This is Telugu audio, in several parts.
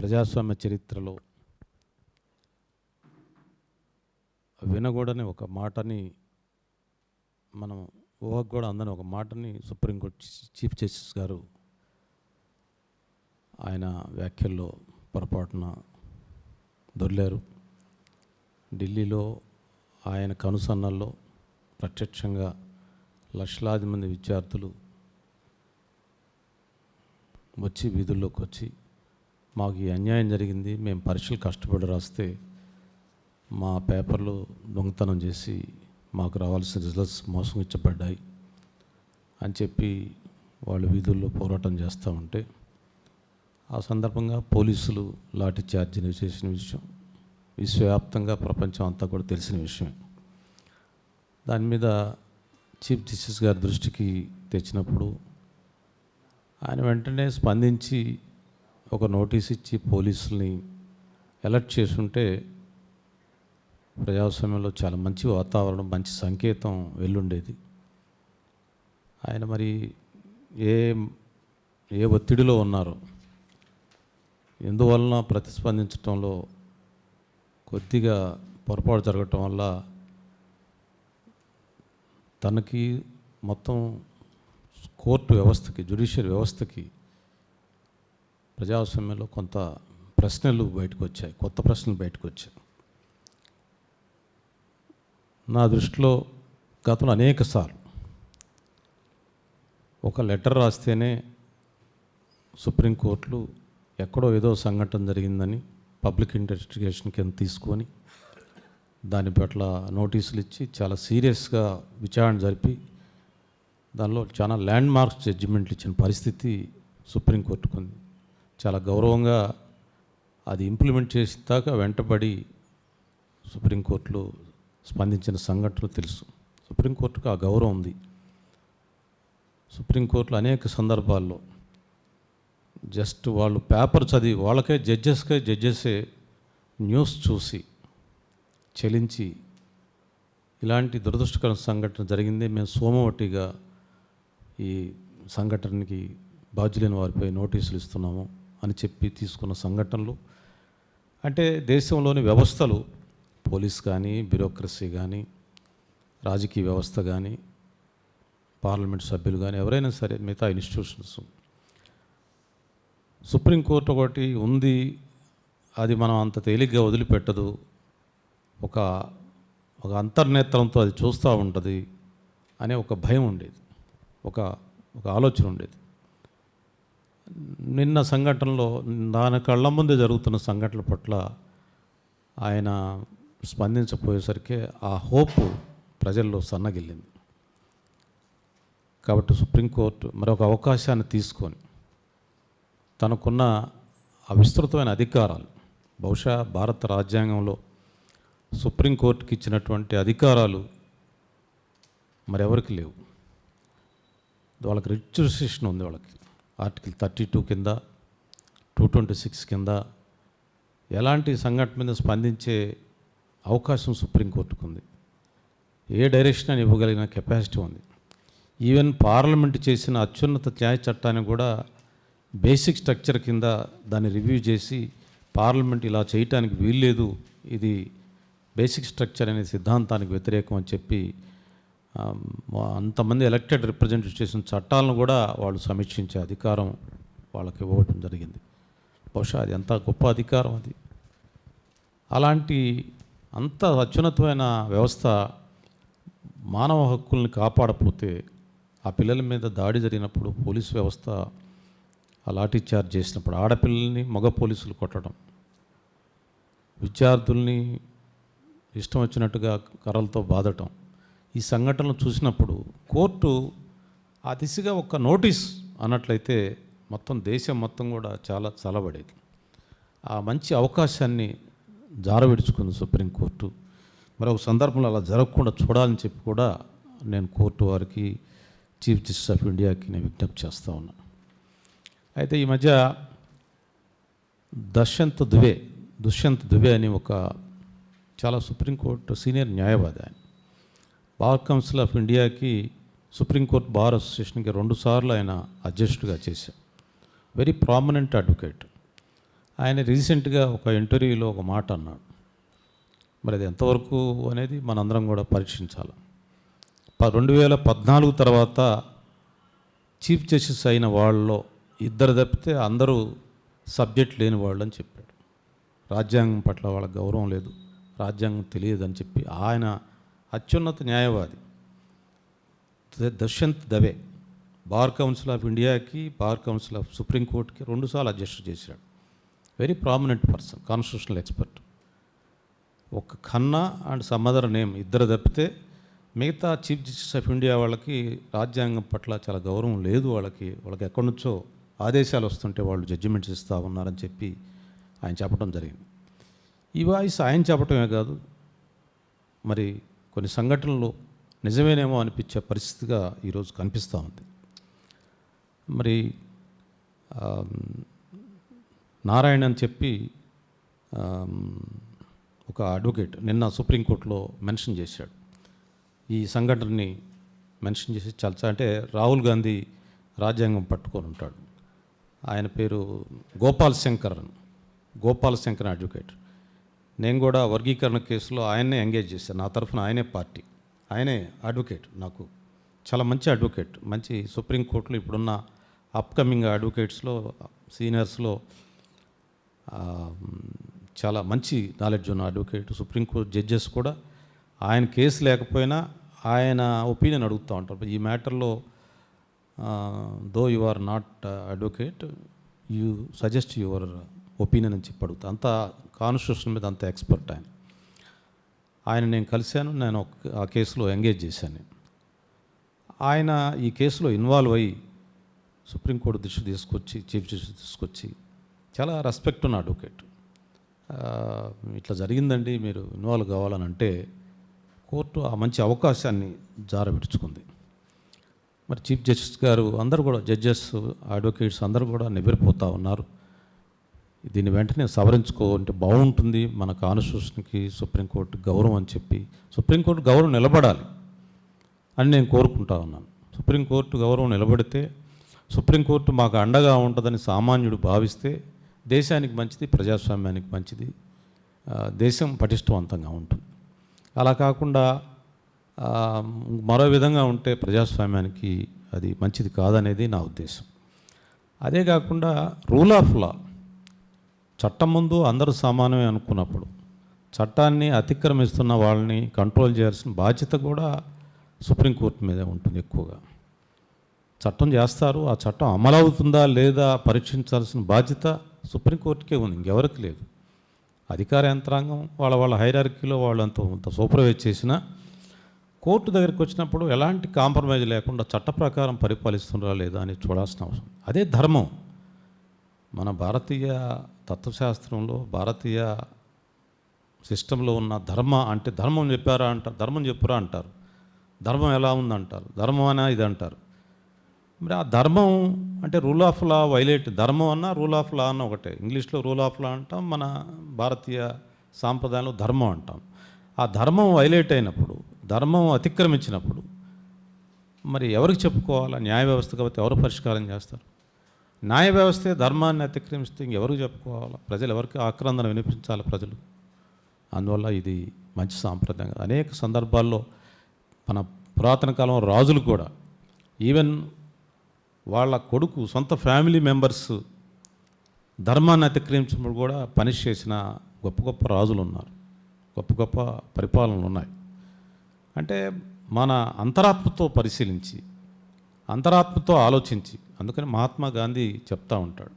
ప్రజాస్వామ్య చరిత్రలో వినకూడని ఒక మాటని, మనం ఊహకు కూడా అందని ఒక మాటని సుప్రీంకోర్టు చీఫ్ జస్టిస్ గారు ఆయన వ్యాఖ్యల్లో పొరపాటున దొర్లారు. ఢిల్లీలో ఆయన కనుసన్నల్లో ప్రత్యక్షంగా లక్షలాది మంది విద్యార్థులు వచ్చి వీధుల్లోకి వచ్చి మాకు ఈ అన్యాయం జరిగింది, మేము పరీక్షలు కష్టపడి రాస్తే మా పేపర్లు దొంగతనం చేసి మాకు రావాల్సిన రిజల్ట్స్ మోసం ఇచ్చబడ్డాయి అని చెప్పి వాళ్ళు వీధుల్లో పోరాటం చేస్తూ ఉంటే ఆ సందర్భంగా పోలీసులు లాఠీ చార్జీని చేసిన విషయం విశ్వవ్యాప్తంగా ప్రపంచం అంతా కూడా తెలిసిన విషయమే. దాని మీద చీఫ్ జస్టిస్ గారి దృష్టికి తెచ్చినప్పుడు ఆయన వెంటనే స్పందించి ఒక నోటీస్ ఇచ్చి పోలీసుల్ని అలర్ట్ చేసుంటే ప్రజాస్వామ్యంలో చాలా మంచి వాతావరణం, మంచి సంకేతం వెళ్ళుండేది. ఆయన మరి ఏ ఒత్తిడిలో ఉన్నారో, ఎందువలన ప్రతిస్పందించడంలో కొద్దిగా పొరపాటు జరగటం వల్ల తనకి మొత్తం కోర్టు వ్యవస్థకి, జ్యుడిషియల్ వ్యవస్థకి ప్రజాస్వామ్యంలో కొంత ప్రశ్నలు బయటకు వచ్చాయి, కొత్త ప్రశ్నలు బయటకు వచ్చాయి. నా దృష్టిలో గతంలో అనేకసార్లు ఒక లెటర్ రాస్తేనే సుప్రీంకోర్టులు ఎక్కడో ఏదో సంఘటన జరిగిందని పబ్లిక్ ఇన్వెస్టిగేషన్ కింద తీసుకొని దాని పట్ల నోటీసులు ఇచ్చి చాలా సీరియస్గా విచారణ జరిపి దానిలో చాలా ల్యాండ్ మార్క్స్ జడ్జిమెంట్లు ఇచ్చిన పరిస్థితి సుప్రీంకోర్టుకు ఉంది. చాలా గౌరవంగా అది ఇంప్లిమెంట్ చేసిన దాకా వెంటబడి సుప్రీంకోర్టులో స్పందించిన సంఘటనలు తెలుసు. సుప్రీంకోర్టుకు ఆ గౌరవం ఉంది. సుప్రీంకోర్టులో అనేక సందర్భాల్లో జస్ట్ వాళ్ళు పేపర్ చదివి వాళ్ళకే జడ్జెసే న్యూస్ చూసి చెలించి ఇలాంటి దురదృష్టకర సంఘటన జరిగింది, మేము సోమవటిగా ఈ సంఘటనకి బాధ్యులైన వారిపై నోటీసులు ఇస్తున్నాము అని చెప్పి తీసుకున్న సంఘటనలు. అంటే దేశంలోని వ్యవస్థలు, పోలీస్ కానీ, బ్యూరోక్రసీ కానీ, రాజకీయ వ్యవస్థ కానీ, పార్లమెంట్ సభ్యులు కానీ, ఎవరైనా సరే మిగతా ఇన్స్టిట్యూషన్స్, సుప్రీంకోర్టు ఒకటి ఉంది, అది మనం అంత తేలిగ్గా వదిలిపెట్టదు, ఒక అంతర్నేత్రంతో అది చూస్తూ ఉంటుంది అనే ఒక భయం ఉండేది, ఒక ఆలోచన ఉండేది. నిన్న సంఘటనలో దాని కళ్ళ ముందే జరుగుతున్న సంఘటనల పట్ల ఆయన స్పందించపోయేసరికి ఆ హోప్ ప్రజల్లో సన్నగిల్లింది. కాబట్టి సుప్రీంకోర్టు మరొక అవకాశాన్ని తీసుకొని తనకున్న విస్తృతమైన అధికారాలు, బహుశా భారత రాజ్యాంగంలో సుప్రీంకోర్టుకి ఇచ్చినటువంటి అధికారాలు మరెవరికి లేవు. వాళ్ళకి రిజిస్ట్రేషన్ ఉంది, వాళ్ళకి ఆర్టికల్ 32 కింద, 226 కింద ఎలాంటి సంఘటన మీద స్పందించే అవకాశం సుప్రీంకోర్టుకు ఉంది. ఏ డైరెక్షన్ అని ఇవ్వగలిగిన కెపాసిటీ ఉంది. ఈవెన్ పార్లమెంట్ చేసిన అత్యున్నత న్యాయ చట్టాన్ని కూడా బేసిక్ స్ట్రక్చర్ కింద దాన్ని రివ్యూ చేసి పార్లమెంట్ ఇలా చేయటానికి వీల్లేదు, ఇది బేసిక్ స్ట్రక్చర్ అనే సిద్ధాంతానికి వ్యతిరేకం అని చెప్పి అంతమంది ఎలక్టెడ్ రిప్రజెంటేటివ్ చేసిన చట్టాలను కూడా వాళ్ళు సమీక్షించే అధికారం వాళ్ళకి ఇవ్వడం జరిగింది. బహుశా అది ఎంత గొప్ప అధికారం అది. అలాంటి అంత అత్యున్నతమైన వ్యవస్థ మానవ హక్కుల్ని కాపాడకపోతే, ఆ పిల్లల మీద దాడి జరిగినప్పుడు పోలీసు వ్యవస్థ ఆ లాఠీ చార్జ్ చేసినప్పుడు ఆడపిల్లల్ని మగ పోలీసులు కొట్టడం, విద్యార్థుల్ని ఇష్టం వచ్చినట్టుగా కర్రలతో బాధటం, ఈ సంఘటనలు చూసినప్పుడు కోర్టు ఆ దిశగా ఒక నోటీస్ అన్నట్లయితే మొత్తం దేశం మొత్తం కూడా చాలా చలబడేది. ఆ మంచి అవకాశాన్ని జారవిడుచుకుంది సుప్రీంకోర్టు. మరొక సందర్భంలో అలా జరగకుండా చూడాలని చెప్పి కూడా నేను కోర్టు వారికి, చీఫ్ జస్టిస్ ఆఫ్ ఇండియాకి నేను విజ్ఞప్తి చేస్తూ ఉన్నాను. అయితే ఈ మధ్య దుష్యంత్ దుబే అని ఒక చాలా సుప్రీంకోర్టు సీనియర్ న్యాయవాది, ఆయన బార్ కౌన్సిల్ ఆఫ్ ఇండియాకి, సుప్రీంకోర్టు బార్ అసోసియేషన్కి 2 సార్లు ఆయన అధ్యక్షుడిగా చేశారు. Very prominent advocate. ఆయన రీసెంట్గా ఒక ఇంటర్వ్యూలో ఒక మాట అన్నాడు. మరి అది ఎంతవరకు అనేది మనందరం కూడా పరీక్షించాలి. 2014 తర్వాత చీఫ్ జస్టిస్ అయిన వాళ్ళలో ఇద్దరు తప్పితే అందరూ సబ్జెక్ట్ లేని వాళ్ళు అని చెప్పాడు. రాజ్యాంగం పట్ల వాళ్ళకి గౌరవం లేదు, రాజ్యాంగం తెలియదని చెప్పి ఆయన అత్యున్నత న్యాయవాది Dushyant Dave bar council of ఇండియాకి, బార్ కౌన్సిల్ ఆఫ్ సుప్రీంకోర్టుకి 2 సార్లు అడ్జస్ట్ చేశాడు. Very prominent person, constitutional expert. ఒక Khanna and some other name ఇద్దరు తప్పితే మిగతా చీఫ్ జస్టిస్ ఆఫ్ ఇండియా వాళ్ళకి రాజ్యాంగం పట్ల చాలా గౌరవం లేదు. వాళ్ళకి ఎక్కడి నుంచో ఆదేశాలు వస్తుంటే వాళ్ళు జడ్జిమెంట్స్ ఇస్తూ ఉన్నారని చెప్పి ఆయన చెప్పడం జరిగింది. ఈ వాయిస్ ఆయన చెప్పటమే కాదు, మరి కొన్ని సంఘటనలు నిజమేనేమో అనిపించే పరిస్థితిగా ఈరోజు కనిపిస్తూ ఉంది. మరి నారాయణ అని చెప్పి ఒక అడ్వకేట్ నిన్న సుప్రీంకోర్టులో మెన్షన్ చేశాడు. ఈ సంఘటనని మెన్షన్ చేసి చాలా అంటే రాహుల్ గాంధీ రాజ్యాంగం పట్టుకొని ఉంటాడు. ఆయన పేరు గోపాల్ శంకర్ అడ్వకేట్. నేను కూడా వర్గీకరణ కేసులో ఆయన్నే ఎంగేజ్ చేశాను. నా తరఫున ఆయనే అడ్వకేట్. నాకు చాలా మంచి అడ్వకేట్, మంచి సుప్రీంకోర్టులో ఇప్పుడున్న అప్కమింగ్ అడ్వకేట్స్లో సీనియర్స్లో చాలా మంచి నాలెడ్జ్ ఉన్న అడ్వకేట్. సుప్రీంకోర్టు జడ్జెస్ కూడా ఆయన కేసు లేకపోయినా ఆయన ఒపీనియన్ అడుగుతూ ఉంటారు. ఈ మ్యాటర్లో though you are not advocate, you suggest your opinion అని చెప్పి అడుగుతా. అంత కాన్స్టిట్యూషన్ మీద అంత ఎక్స్పర్ట్ ఆయన నేను కలిశాను. నేను ఆ కేసులో ఎంగేజ్ చేశాను. ఆయన ఈ కేసులో ఇన్వాల్వ్ అయ్యి సుప్రీంకోర్టు దృష్టి తీసుకొచ్చి, చీఫ్ జస్టిస్ తీసుకొచ్చి, చాలా రెస్పెక్ట్ ఉన్న అడ్వకేట్. ఇట్లా జరిగిందండి, మీరు ఇన్వాల్వ్ కావాలని అంటే కోర్టు ఆ మంచి అవకాశాన్ని జారవిడుచుకుంది. మరి చీఫ్ జస్టిస్ గారు అందరూ కూడా, జడ్జెస్, అడ్వకేట్స్ అందరూ కూడా నివ్వెరపోతూ ఉన్నారు. దీన్ని వెంటనే సవరించుకోవాలంటే బాగుంటుంది, మన కాన్స్టిట్యూషన్కి సుప్రీంకోర్టు గౌరవం అని చెప్పి, సుప్రీంకోర్టు గౌరవం నిలబడాలి అని నేను కోరుకుంటా ఉన్నాను. సుప్రీంకోర్టు గౌరవం నిలబడితే, సుప్రీంకోర్టు మాకు అండగా ఉంటుందని సామాన్యుడు భావిస్తే దేశానికి మంచిది, ప్రజాస్వామ్యానికి మంచిది, దేశం పటిష్టవంతంగా ఉంటుంది. అలా కాకుండా మరో విధంగా ఉంటే ప్రజాస్వామ్యానికి అది మంచిది కాదనేది నా ఉద్దేశం. అదే కాకుండా రూల్ ఆఫ్ లా, చట్టం ముందు అందరూ సమానమే అనుకున్నప్పుడు చట్టాన్ని అతిక్రమిస్తున్న వాళ్ళని కంట్రోల్ చేయాల్సిన బాధ్యత కూడా సుప్రీంకోర్టు మీదే ఉంటుంది. ఎక్కువగా చట్టం చేస్తారు, ఆ చట్టం అమలవుతుందా లేదా పరీక్షించాల్సిన బాధ్యత సుప్రీంకోర్టుకే ఉంది, ఇంకెవరికి లేదు. అధికార యంత్రాంగం వాళ్ళ హైరార్కీలో వాళ్ళు అంత సూపర్వైజ్ చేసినా కోర్టు దగ్గరికి వచ్చినప్పుడు ఎలాంటి కాంప్రమైజ్ లేకుండా చట్ట ప్రకారం పరిపాలిస్తున్నారా లేదా అని చూడాల్సిన అవసరం. అదే ధర్మం. మన భారతీయ తత్వశాస్త్రంలో, భారతీయ సిస్టంలో ఉన్న ధర్మ అంటే ధర్మం చెప్పారా అంటారు, ధర్మం చెప్పురా అంటారు, ధర్మం ఎలా ఉందంటారు, ధర్మం అనా ఇది అంటారు. మరి ఆ ధర్మం అంటే రూల్ ఆఫ్ లా వైలేట్, ధర్మం అన్న రూల్ ఆఫ్ లా అన్న ఒకటే. ఇంగ్లీష్లో రూల్ ఆఫ్ లా అంటాం, మన భారతీయ సాంప్రదాయంలో ధర్మం అంటాం. ఆ ధర్మం వైలేట్ అయినప్పుడు, ధర్మం అతిక్రమించినప్పుడు మరి ఎవరికి చెప్పుకోవాలా? న్యాయ వ్యవస్థ కాబట్టి ఎవరు పరిష్కారం చేస్తారు? న్యాయ వ్యవస్థే ధర్మాన్ని అతిక్రమిస్తే ఇంకెవరికి చెప్పుకోవాలా? ప్రజలు ఎవరికి ఆక్రందన వినిపించాలి ప్రజలు? అందువల్ల ఇది మంచి సాంప్రదాయం. అనేక సందర్భాల్లో మన పురాతన కాలం రాజులు కూడా ఈవెన్ వాళ్ళ కొడుకు, సొంత ఫ్యామిలీ మెంబర్స్ ధర్మాన్ని అతిక్రమించినప్పుడు కూడా పనిష్ చేసిన గొప్ప గొప్ప రాజులు ఉన్నారు, గొప్ప గొప్ప పరిపాలనలు ఉన్నాయి. అంటే మన అంతరాత్మతో పరిశీలించి, అంతరాత్మతో ఆలోచించి, అందుకని మహాత్మా గాంధీ చెప్తా ఉంటాడు,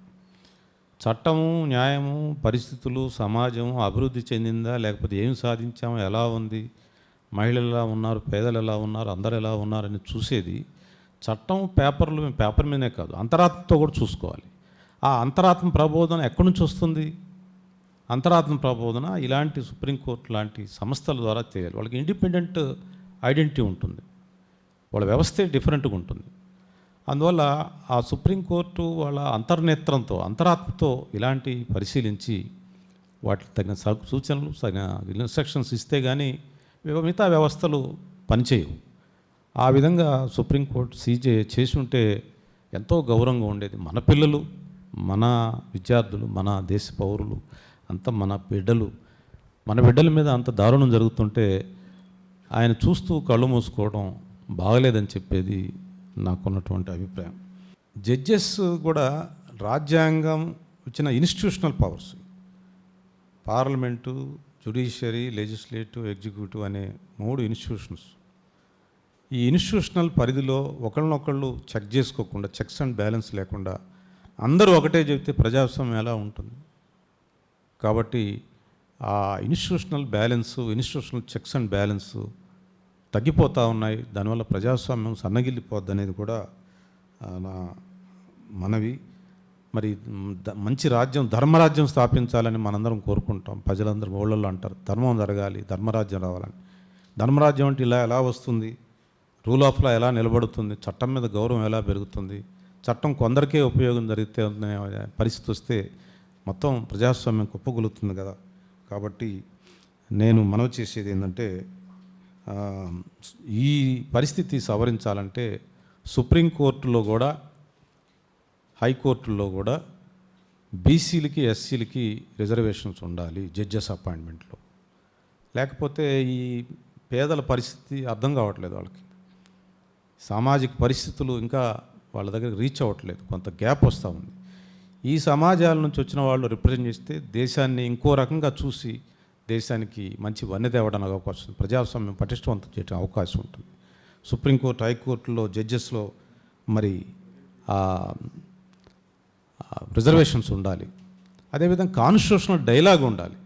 చట్టము, న్యాయము, పరిస్థితులు, సమాజం అభివృద్ధి చెందిందా లేకపోతే ఏం సాధించాము, ఎలా ఉంది, మహిళలు ఎలా ఉన్నారు, పేదలు ఎలా ఉన్నారు, అందరు ఎలా ఉన్నారని చూసేది చట్టం పేపర్ మీదనే కాదు, అంతరాత్మతో కూడా చూసుకోవాలి. ఆ అంతరాత్మ ప్రబోధన ఎక్కడి నుంచి వస్తుంది? అంతరాత్మ ప్రబోధన ఇలాంటి సుప్రీంకోర్టు లాంటి సంస్థల ద్వారా చేయాలి. వాళ్ళకి ఇండిపెండెంట్ ఐడెంటిటీ ఉంటుంది, వాళ్ళ వ్యవస్థే డిఫరెంట్గా ఉంటుంది. అందువల్ల ఆ సుప్రీంకోర్టు వాళ్ళ అంతర్నేత్రంతో, అంతరాత్మతో ఇలాంటి పరిశీలించి వాటికి తగిన సూచనలు, తగిన ఇన్స్ట్రక్షన్స్ ఇస్తే కానీ మిగతా వ్యవస్థలు పనిచేయవు. ఆ విధంగా సుప్రీంకోర్టు సీజే చేసి ఉంటే ఎంతో గౌరవంగా ఉండేది. మన పిల్లలు, మన విద్యార్థులు, మన దేశ పౌరులు, అంతా మన బిడ్డల మీద అంత దారుణం జరుగుతుంటే ఆయన చూస్తూ కళ్ళు మూసుకోవడం బాగలేదని చెప్పేది నాకున్నటువంటి అభిప్రాయం. జడ్జెస్ కూడా రాజ్యాంగం ఇచ్చిన institutional powers, parliament, judiciary, legislative, executive అనే 3 ఇన్స్టిట్యూషన్స్. ఈ ఇన్స్టిట్యూషనల్ పరిధిలో ఒకళ్ళనొకళ్ళు చెక్ చేసుకోకుండా, చెక్స్ అండ్ బ్యాలెన్స్ లేకుండా అందరూ ఒకటే చెబితే ప్రజాస్వామ్యం ఎలా ఉంటుంది? కాబట్టి ఆ ఇన్స్టిట్యూషనల్ చెక్స్ అండ్ బ్యాలెన్స్ తగ్గిపోతూ ఉన్నాయి. దానివల్ల ప్రజాస్వామ్యం సన్నగిల్లిపోద్ది అనేది కూడా నా మనవి. మరి మంచి ధర్మరాజ్యం స్థాపించాలని మనందరం కోరుకుంటాం. ప్రజలందరూ ఊళ్ళల్లో అంటారు ధర్మం జరగాలి, ధర్మరాజ్యం రావాలని. ధర్మరాజ్యం అంటే ఎలా వస్తుంది? రూల్ ఆఫ్ లా ఎలా నిలబడుతుంది? చట్టం మీద గౌరవం ఎలా పెరుగుతుంది? చట్టం కొందరికే ఉపయోగం జరిగితే పరిస్థితి వస్తే మొత్తం ప్రజాస్వామ్యం కుప్పగొలుతుంది కదా. కాబట్టి నేను మనవి చేసేది ఏంటంటే, ఈ పరిస్థితి సవరించాలంటే సుప్రీంకోర్టులో కూడా, హైకోర్టుల్లో కూడా బీసీలకి, ఎస్సీలకి రిజర్వేషన్స్ ఉండాలి జడ్జెస్ అపాయింట్మెంట్లో. లేకపోతే ఈ పేదల పరిస్థితి అర్థం కావట్లేదు వాళ్ళకి. సామాజిక పరిస్థితులు ఇంకా వాళ్ళ దగ్గర రీచ్ అవ్వట్లేదు, కొంత గ్యాప్ వస్తూ ఉంది. ఈ సమాజాల నుంచి వచ్చిన వాళ్ళు రిప్రజెంట్ చేస్తే దేశాన్ని ఇంకో రకంగా చూసి దేశానికి మంచి వన్నె తేవడానికి అవకాశం, ప్రజాస్వామ్యం పటిష్టవంతం చేయడానికి అవకాశం ఉంటుంది. సుప్రీంకోర్టు, హైకోర్టులో జడ్జెస్లో మరి రిజర్వేషన్స్ ఉండాలి. అదేవిధంగా కాన్స్టిట్యూషనల్ డైలాగ్ ఉండాలి.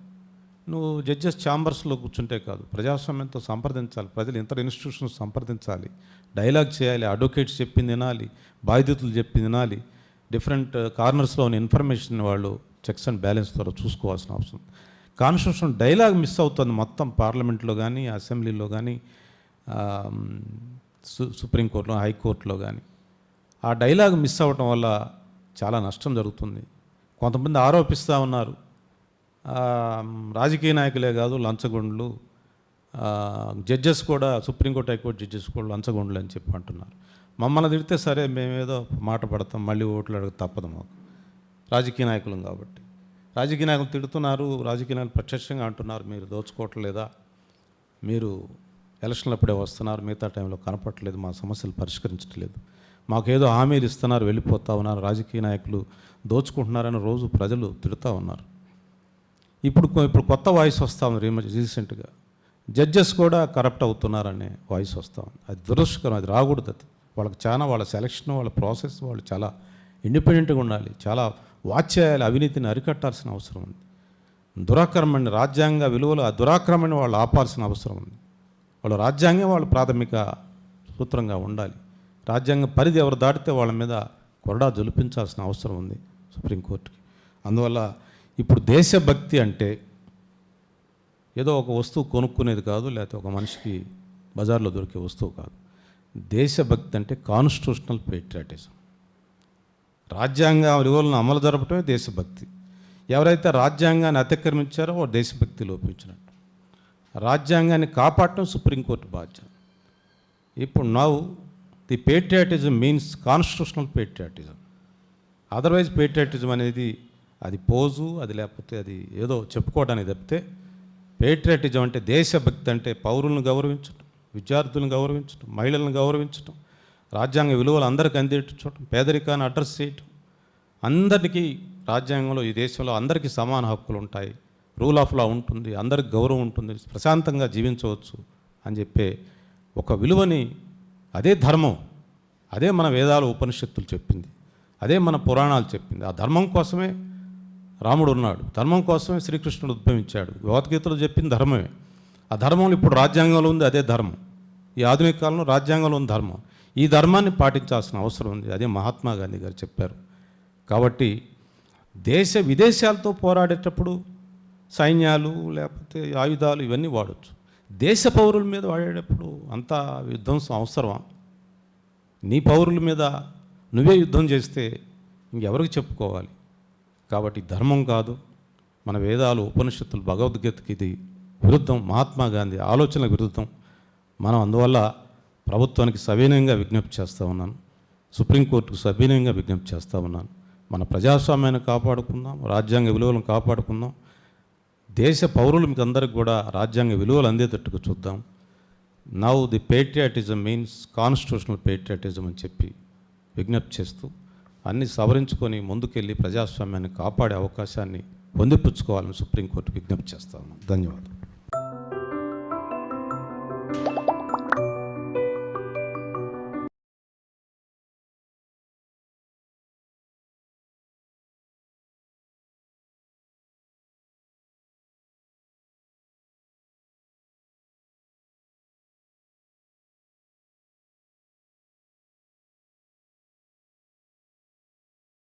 నువ్వు జడ్జెస్ ఛాంబర్స్లో కూర్చుంటే కాదు, ప్రజాస్వామ్యంతో సంప్రదించాలి, ప్రజలు ఇంటర్ ఇన్స్టిట్యూషన్స్ సంప్రదించాలి, డైలాగ్ చేయాలి, అడ్వకేట్స్ చెప్పింది వినాలి, బాధితులు చెప్పింది వినాలి, డిఫరెంట్ కార్నర్స్లో ఉన్న ఇన్ఫర్మేషన్ వాళ్ళు చెక్స్ అండ్ బ్యాలెన్స్ ద్వారా చూసుకోవాల్సిన అవసరం. కాన్స్టిట్యూషన్ డైలాగ్ మిస్ అవుతుంది మొత్తం పార్లమెంట్లో కానీ, అసెంబ్లీలో కానీ, సుప్రీంకోర్టులో, హైకోర్టులో కానీ. ఆ డైలాగ్ మిస్ అవ్వటం వల్ల చాలా నష్టం జరుగుతుంది. కొంతమంది ఆరోపిస్తూ ఉన్నారు, రాజకీయ నాయకులే కాదు లంచగొండ్లు, జడ్జెస్ కూడా, సుప్రీంకోర్టు, హైకోర్టు జడ్జెస్ కూడా లంచగొండ్లు అని చెప్పి అంటున్నారు. మమ్మల్ని తిడితే సరే మేమేదో మాట పడతాం, మళ్ళీ ఓట్లు అడగ తప్పదు మాకు, రాజకీయ నాయకులం కాబట్టి. రాజకీయ నాయకులు తిడుతున్నారు, రాజకీయ నాయకులు ప్రత్యక్షంగా అంటున్నారు మీరు దోచుకోవట్లేదా, మీరు ఎలక్షన్లు అప్పుడే వస్తున్నారు, మిగతా టైంలో కనపట్టలేదు, మా సమస్యలు పరిష్కరించట్లేదు, మాకేదో హామీలు ఇస్తున్నారు, వెళ్ళిపోతూ ఉన్నారు, రాజకీయ నాయకులు దోచుకుంటున్నారని రోజు ప్రజలు తిడుతూ ఉన్నారు. ఇప్పుడు కొత్త వాయిస్ వస్తూ ఉంది రీసెంట్గా, జడ్జెస్ కూడా కరప్ట్ అవుతున్నారనే వాయిస్ వస్తూ ఉంది. అది దురదృష్టకరం, అది రాకూడదు. అది వాళ్ళ సెలక్షన్, వాళ్ళ ప్రాసెస్, వాళ్ళు చాలా ఇండిపెండెంట్గా ఉండాలి, చాలా వాచ్ చేయాలి, అవినీతిని అరికట్టాల్సిన అవసరం ఉంది. దురాక్రమణ, రాజ్యాంగ విలువలు ఆ దురాక్రమణ వాళ్ళు ఆపాల్సిన అవసరం ఉంది. వాళ్ళ రాజ్యాంగం వాళ్ళ ప్రాథమిక సూత్రంగా ఉండాలి. రాజ్యాంగ పరిధి ఎవరు దాటితే వాళ్ళ మీద కొరడా జొలిపించాల్సిన అవసరం ఉంది సుప్రీంకోర్టుకి. అందువల్ల ఇప్పుడు దేశభక్తి అంటే ఏదో ఒక వస్తువు కొనుక్కునేది కాదు, లేకపోతే ఒక మనిషికి బజార్లో దొరికే వస్తువు కాదు. దేశభక్తి అంటే కాన్స్టిట్యూషనల్ పేట్రియాటిజం, రాజ్యాంగ విలువలను అమలు జరపటమే దేశభక్తి. ఎవరైతే రాజ్యాంగాన్ని అతిక్రమించారో వాడు దేశభక్తి లోపించినట్టు. రాజ్యాంగాన్ని కాపాడటం సుప్రీంకోర్టు బాధ్యత. ఇప్పుడు now the patriotism means constitutional patriotism. Otherwise patriotism అనేది అది పోజు, అది లేకపోతే అది ఏదో చెప్పుకోవడానికి తప్పితే పేట్రియాటిజం అంటే దేశభక్తి అంటే పౌరులను గౌరవించడం, విద్యార్థులను గౌరవించడం, మహిళలను గౌరవించడం, రాజ్యాంగ విలువలు అందరికీ అందించడం, పేదరికాన్ని అడ్రస్ చేయటం, అందరికీ రాజ్యాంగంలో ఈ దేశంలో అందరికీ సమాన హక్కులు ఉంటాయి, రూల్ ఆఫ్ లా ఉంటుంది, అందరికి గౌరవం ఉంటుంది, ప్రశాంతంగా జీవించవచ్చు అని చెప్పే ఒక విలువని, అదే ధర్మం, అదే మన వేదాలు, ఉపనిషత్తులు చెప్పింది, అదే మన పురాణాలు చెప్పింది. ఆ ధర్మం కోసమే రాముడు ఉన్నాడు, ధర్మం కోసమే శ్రీకృష్ణుడు ఉద్భవించాడు. భగవద్గీతలో చెప్పింది ధర్మమే. ఆ ధర్మం ఇప్పుడు రాజ్యాంగంలో ఉంది, అదే ధర్మం. ఈ ఆధునిక కాలంలో రాజ్యాంగంలో ఉంది ధర్మం. ఈ ధర్మాన్ని పాటించాల్సిన అవసరం ఉంది, అదే మహాత్మా గాంధీ గారు చెప్పారు. కాబట్టి విదేశాలతో పోరాడేటప్పుడు సైన్యాలు లేకపోతే ఆయుధాలు ఇవన్నీ వాడచ్చు. దేశ పౌరుల మీద వాడేటప్పుడు అంత విధ్వంసం అవసరమా? నీ పౌరుల మీద నువ్వే యుద్ధం చేస్తే ఇంకెవరికి చెప్పుకోవాలి? కాబట్టి ధర్మం కాదు, మన వేదాలు, ఉపనిషత్తులు, భగవద్గీతకి ఇది విరుద్ధం, మహాత్మా గాంధీ ఆలోచనలకు విరుద్ధం. మనం అందువల్ల ప్రభుత్వానికి సవినయంగా విజ్ఞప్తి చేస్తూ ఉన్నాను, సుప్రీంకోర్టుకు సవినయంగా విజ్ఞప్తి చేస్తూ ఉన్నాను. మన ప్రజాస్వామ్యాన్ని కాపాడుకుందాం, రాజ్యాంగ విలువలను కాపాడుకుందాం, దేశ పౌరులు మీకు అందరికి కూడా రాజ్యాంగ విలువలు అందేటట్టుగా చూద్దాం. Now the patriotism means constitutional patriotism అని చెప్పి విజ్ఞప్తి చేస్తూ అన్ని సవరించుకొని ముందుకెళ్ళి ప్రజాస్వామ్యాన్ని కాపాడే అవకాశాన్ని పొందిపుచ్చుకోవాలని సుప్రీంకోర్టు విజ్ఞప్తి చేస్తాను. ధన్యవాదాలు.